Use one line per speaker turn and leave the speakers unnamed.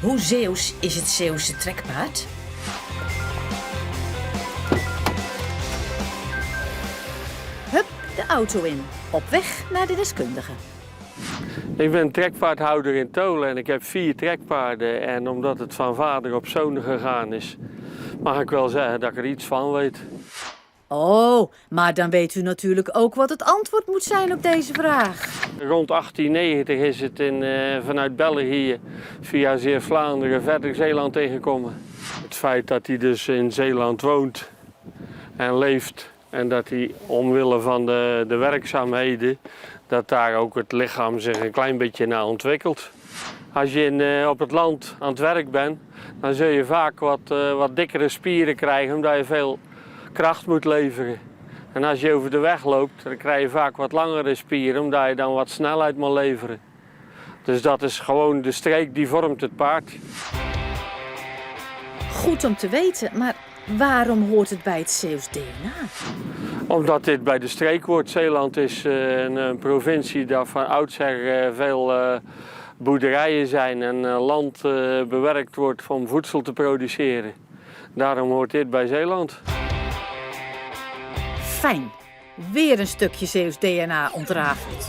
Hoe Zeeuws is het Zeeuwse trekpaard? Hup, de auto in. Op weg naar de deskundige.
Ik ben trekpaardhouder in Tolen en ik heb 4 trekpaarden. En omdat het van vader op zoon gegaan is, mag ik wel zeggen dat ik er iets van weet.
Oh, maar dan weet u natuurlijk ook wat het antwoord moet zijn op deze vraag.
Rond 1890 is het vanuit België via Zeeuws-Vlaanderen verder Zeeland tegengekomen. Het feit dat hij dus in Zeeland woont en leeft en dat hij omwille van de werkzaamheden, dat daar ook het lichaam zich een klein beetje naar ontwikkelt. Als je op het land aan het werk bent, dan zul je vaak wat dikkere spieren krijgen omdat je veel kracht moet leveren. En als je over de weg loopt, dan krijg je vaak wat langere spieren omdat je dan wat snelheid moet leveren. Dus dat is gewoon de streek die vormt het paard.
Goed om te weten, maar waarom hoort het bij het Zeeuws DNA?
Omdat dit bij de streek hoort. Zeeland is een provincie daar van oudsher veel boerderijen zijn en land bewerkt wordt om voedsel te produceren. Daarom hoort dit bij Zeeland.
Fijn, weer een stukje Zeeuws DNA ontrafeld.